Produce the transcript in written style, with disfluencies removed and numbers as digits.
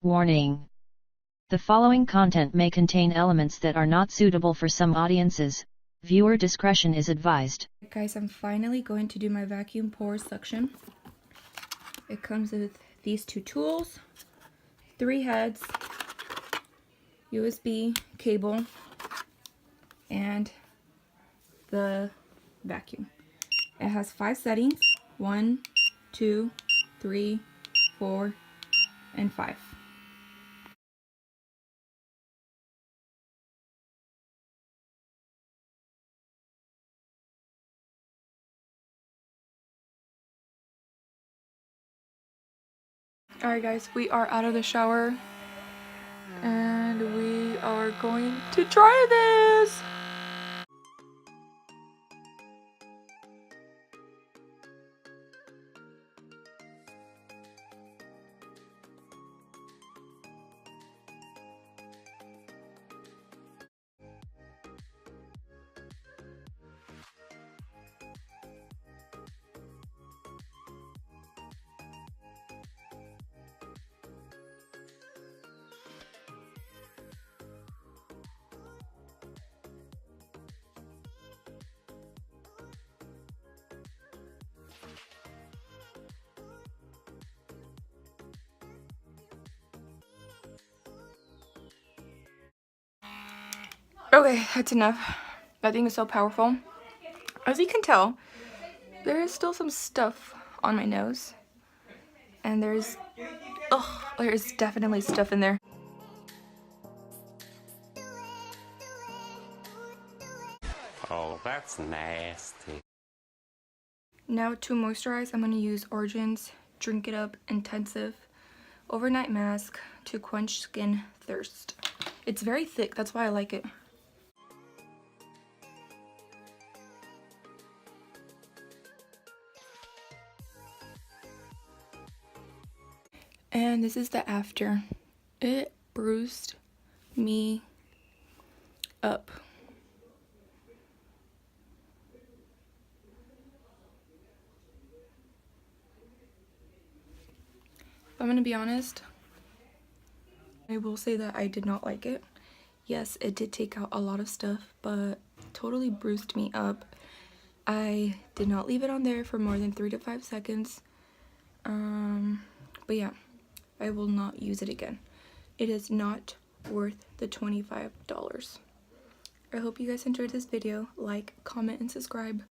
Warning. The following content may contain elements that are not suitable for some audiences. Viewer discretion is advised. Guys, I'm finally going to do my vacuum pore suction. It comes with these two tools, 3 heads, USB cable, and the vacuum. It has 5 settings, 1, 2, 3, 4, and 5. Alright guys, we are out of the shower and we are going to try this! Okay, that's enough. That thing is so powerful. As you can tell, there is still some stuff on my nose. And there's definitely stuff in there. Oh, that's nasty. Now to moisturize, I'm going to use Origin's Drink It Up Intensive Overnight Mask to quench skin thirst. It's very thick, that's why I like it. And this is the after. It bruised me up. I'm gonna be honest, I will say that I did not like it. Yes, it did take out a lot of stuff, but totally bruised me up. I did not leave it on there for more than 3 to 5 seconds. But yeah, I will not use it again. It is not worth the $25. I hope you guys enjoyed this video. Like, comment, and subscribe.